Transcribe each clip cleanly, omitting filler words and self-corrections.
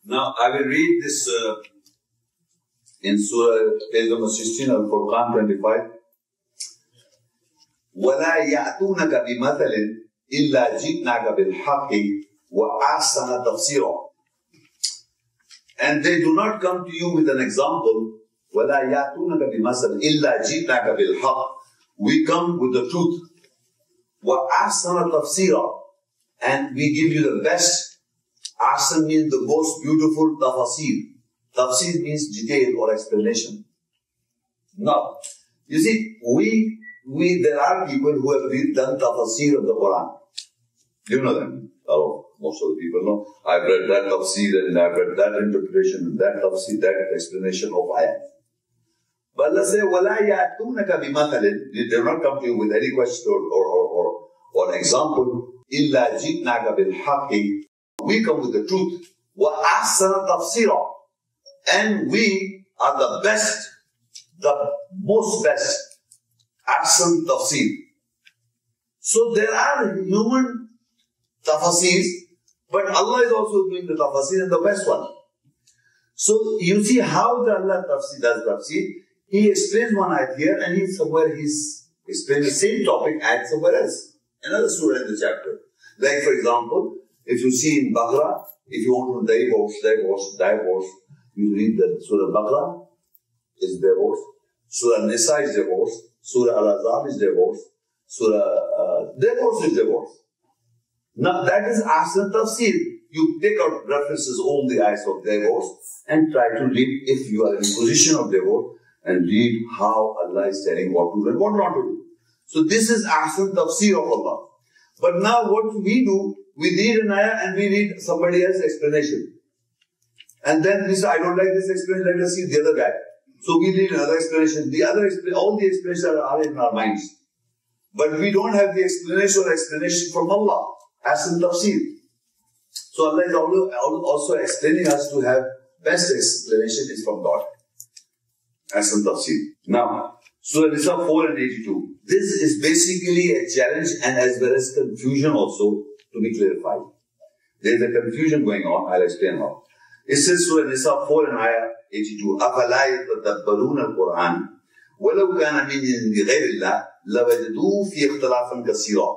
Now, I will read this in Surah, page number 16 of Quran 25. وَلَا يَأْتُونَكَ بِمَثَلٍ إِلَّا جِئْنَاكَ بِالْحَقِّ وَأَحْسَنَ تَفْسِيرًا. And they do not come to you with an example. وَلَا يَأْتُونَكَ بِمَثَلٍ إِلَّا جِئْنَاكَ بِالْحَقِّ. We come with the truth. وَأَحْسَنَ تَفْسِيرًا. And we give you the best. Ahsan means the most beautiful tafsir. Tafsir means detail or explanation. Now, you see, there are people who have done tafsir of the Quran. You know them. Oh, most of the people know. I've read that tafsir and I've read that interpretation and that tafsir, that explanation of ayat. But let's say, وَلَا يَأْتُونَكَ بِمَثَلٍ. They do not come to you with any question or example. إِلَّا جِئْنَاكَ بِالْحَقِّ. We come with the truth. وَأَحْسَنَ تَفْسِيرًا. And we are the best, the most best. Ahsan tafsir. So there are human tafsirs, but Allah is also doing the tafsir and the best one. So you see how the Allah tafsir does tafsir. He explains one ayat here and he's explained the same topic ayat somewhere else. Another surah in the chapter. Like for example, if you see in Baqarah, if you want to divorce, you read the Surah Baqarah is divorce, Surah Nisa is divorce, Surah Al-Azab is divorce, Surah divorce is divorce. Now that is Ahsan Tafsir. You take out references on the ayahs of divorce and try to read if you are in position of divorce and read how Allah is telling what to do and what not to do. So this is Ahsan Tafsir of Allah. But now what we do, we read an ayah and we read somebody else's explanation. And then we say, I don't like this explanation, let us see the other guy. So we read another explanation. All the explanations are in our minds. But we don't have the explanation from Allah, as in tafsir. So Allah is also explaining us to have best explanation is from God, as in tafsir. Now, Surah Nisa 4 and 82. This is basically a challenge and as well as confusion also to be clarified. There is a confusion going on. I'll explain how. It says Surah Nisa 4 and ayah 82. أَفَلَا يَتَدَبَّرُونَ الْقُرْآنَ وَلَوْ كَانَ مِنْ عِنْدِ غَيْرِ اللَّهِ لَوَجَدُوا فِيهِ اخْتِلَافًا كَثِيرًا.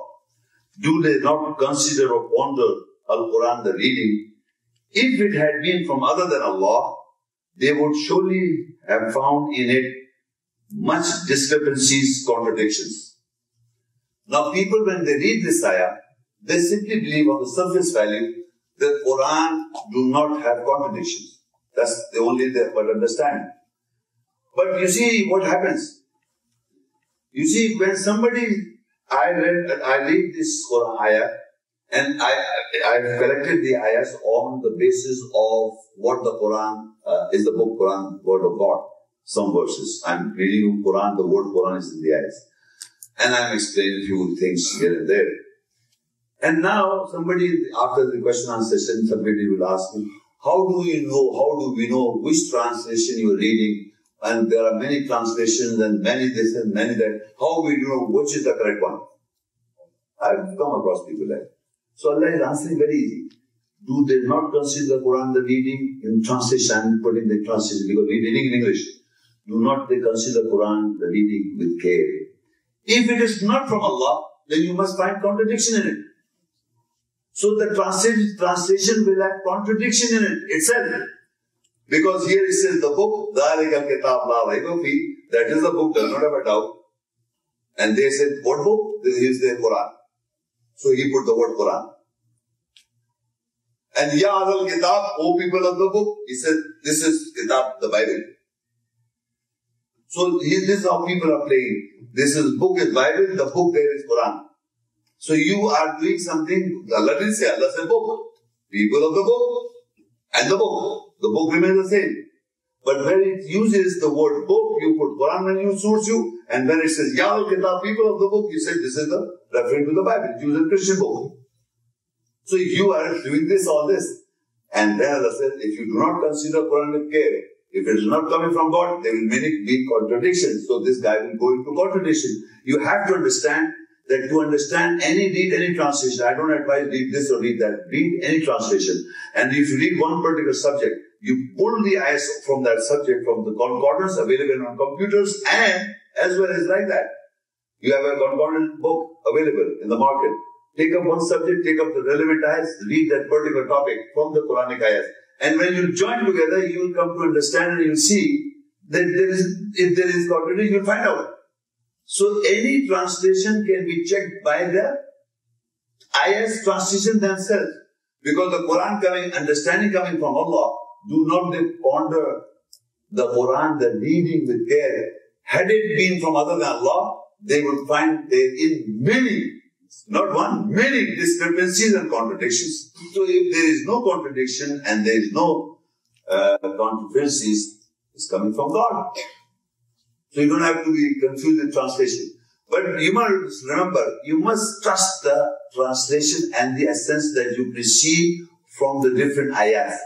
Do they not consider or ponder Al-Quran, the reading? If it had been from other than Allah, they would surely have found in it much discrepancies, contradictions. Now people, when they read this ayah, they simply believe on the surface value that Quran do not have contradictions. That's the only they but understand. But you see what happens. You see, when somebody, I read this Quran ayah and I collected the ayahs on the basis of what the Quran is, the book Quran, word of God. Some verses. I'm reading Quran, the word Quran is in the ayahs. And I'm explaining a few things here and there. And now somebody, after the question and answer session, somebody will ask me, how do we know which translation you are reading? And there are many translations and many this and many that. How we know which is the correct one? I've come across people like that. So Allah is answering very easy. Do they not consider the Quran, the reading in translation? I'm putting the translation because we're reading in English. Do not they consider Quran, the reading with care? If it is not from Allah, then you must find contradiction in it. So the translation will have contradiction in it itself. Because here it says the book, that is the book, does not have a doubt. And they said, what book? This is the Quran. So he put the word Quran. And Ya Ahlul Kitab, O people of the book, he said, this is Kitab, the Bible. So this is how people are playing. This is book is Bible, the book there is Quran. So you are doing something, Allah didn't say, Allah said book. People of the book and the book. The book remains the same. But when it uses the word book, you put Quran when you suits you. And when it says, Ya Kitab, people of the book, you say this is the referring to the Bible. It uses a Christian book. So you are doing this, all this. And then Allah said, if you do not consider Quran with care, if it is not coming from God, there will many be contradictions. So this guy will go into contradiction. You have to understand that to understand read any translation. I don't advise read this or read that. Read any translation. And if you read one particular subject, you pull the ayahs from that subject from the concordance available on computers, and as well as like that. You have a concordant book available in the market. Take up one subject, take up the relevant ayahs, read that particular topic from the Quranic ayahs. And when you join together, you will come to understand and you'll see that if there is contradiction, you'll find out. So any translation can be checked by the ayahs translation themselves. Because the Quran understanding coming from Allah, do not ponder the Quran, the reading with care. Had it been from other than Allah, they would find therein many, not one, many discrepancies and contradictions. So if there is no contradiction and there is no controversies, it's coming from God. So you don't have to be confused with translation. But you must remember, you must trust the translation and the essence that you receive from the different ayahs.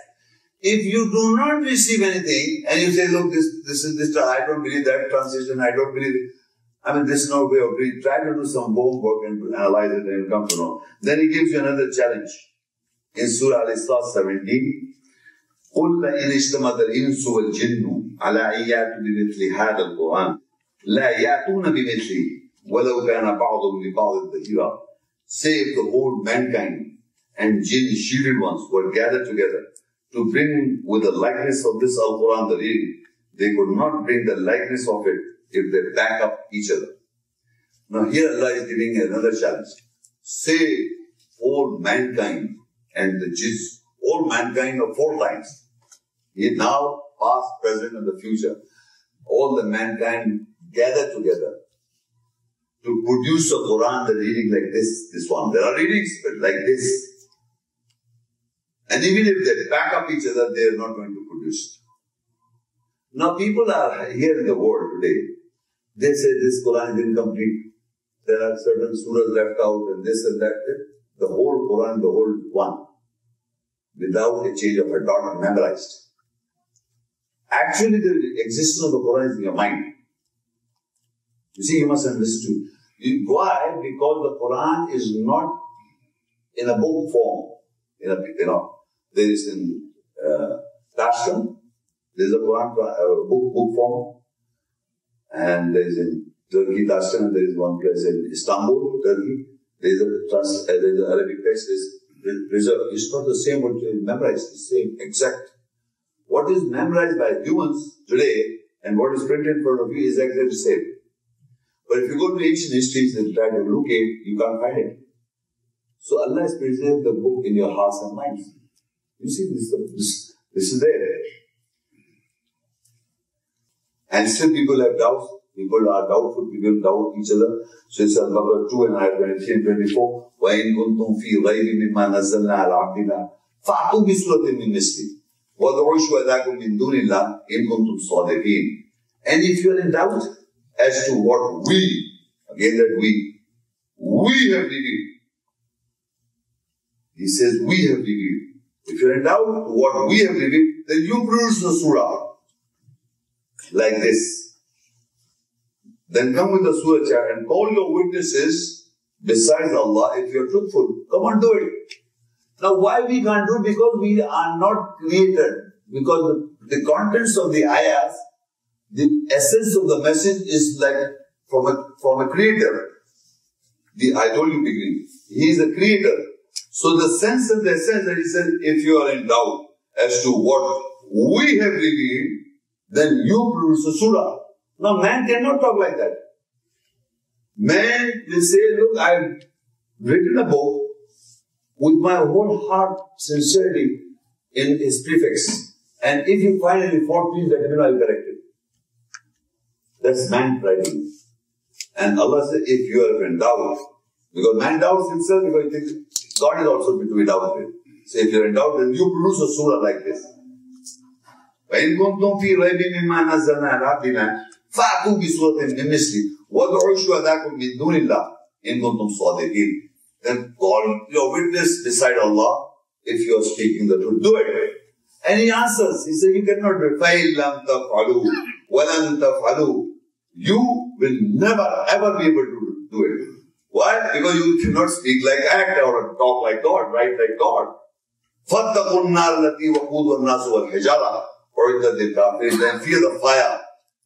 If you do not receive anything and you say, look, this, I don't believe that translation, I don't believe it. I mean, this is no way of reading. Try to do some homework and analyze it and you'll come to know. Then he gives you another challenge. In Surah Al-Isra 17, قُلْ لَإِنِ اجْتَمَعَ الْإِنسُ وَالْجِنُّ عَلَىٰ أَن يَأْتُوا بِمِثْلِ هَٰذَا الْقُرْآنِ لَا يَأْتُونَ بِمِثْلِهِ وَلَوْ كَانَ بَعْضُهُمْ لِبَعْضٍ ظَهِيرًا. Say if the whole mankind and jinn, shielded ones, were gathered together to bring with the likeness of this Al-Quran, the reading, they could not bring the likeness of it if they back up each other. Now here Allah is giving another challenge. Say all mankind and the jinns, all mankind of 4 times. Now, past, present and the future. All the mankind gather together to produce a Quran, the reading like this one. There are readings, but like this. And even if they back up each other, they are not going to produce. Now people are here in the world today. They say this Quran is incomplete. There are certain surahs left out and this and that. The whole Quran, the whole one, without a change of a dot, memorized. Actually, the existence of the Quran is in your mind. You see, you must understand. Why? Because the Quran is not in a book form. There is in Tashkent, there is a Quran book form, and there is in Turkey, Tashkent, there is one place in Istanbul, Turkey. There is an Arabic text is preserved. It's not the same what is memorized. It's the same exact. What is memorized by humans today and what is printed in front of you is exactly the same. But if you go to ancient histories and try to locate, you can't find it. So Allah has preserved the book in your hearts and minds. You see, this is there. And still people have doubts. People are doubtful. People doubt each other. So it's Al-Baqarah 2 and ayah 23 and 24. وَإِن كُنْتُمْ فِي رَيْبٍ مِّمَّا نَزَّلْنَا عَلَىٰ عَبْدِنَا فَأْتُوا بِسُورَةٍ مِّن مِّثْلِهِ وَادْعُوا شُهَدَاءَكُم مِّن دُونِ اللَّهِ إِن كُنتُمْ صَادِقِينَ. And if you are in doubt as to what we have revealed. He says, we have revealed. If you are in doubt what we have revealed, then you produce the surah like this. Then come with the surah chart and call your witnesses besides Allah if you are truthful. Come on, do it. Now, why we can't do it? Because we are not created. Because the contents of the ayahs, the essence of the message is like from a creator. I told you beginning, he is a creator. So the sense and the essence that he says, if you are in doubt as to what we have revealed, then you produce a surah. Now man cannot talk like that. Man will say, look, I have written a book with my whole heart, sincerely, in its prefix. And if you find any fault, please let me know, I will correct it. That's man writing. And Allah said, if you are in doubt, because man doubts himself because he thinks God is also to be doubted. So if you are in doubt, then you produce a surah like this. وَإِن كُنْتُمْ فِي رَيْبٍ مِّمَّا نَزَّلْنَا عَلَىٰ عَبْدِنَا فَأْتُوا بِسُورَةٍ مِّن مِّثْلِهِ وَادْعُوا شُهَدَاءَكُم مِّن دُونِ اللَّهِ إِن كُنتُمْ صَادِقِينَ. Then call your witness beside Allah if you are speaking the truth. Do it. And he answers. He says, you cannot do it. فَإِن لَمْ تَفْعَلُوا وَلَن تَفْعَلُوا. You will never ever be able to do it. Why? Because you cannot speak like act or talk like God, write like God. فَاتَّقُوا النَّارَ الَّتِي وَقُودُهَا النَّاسُ وَالْحِجَارَةُ, or then fear the fire,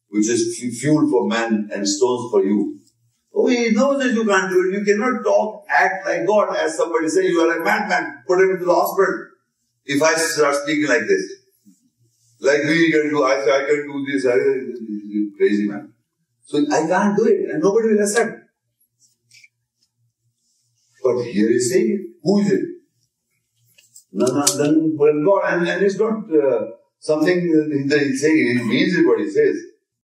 which is fuel for man and stones for you. Oh, he knows that you can't do it. You cannot talk, act like God. As somebody say, you are a madman. Put him into the hospital. If I start speaking like this, like we can do, I say I can do this. Crazy man. So I can't do it, and nobody will accept. But here he's saying it. Who is it? Then God, and it's not something that he's saying. He means it what he says.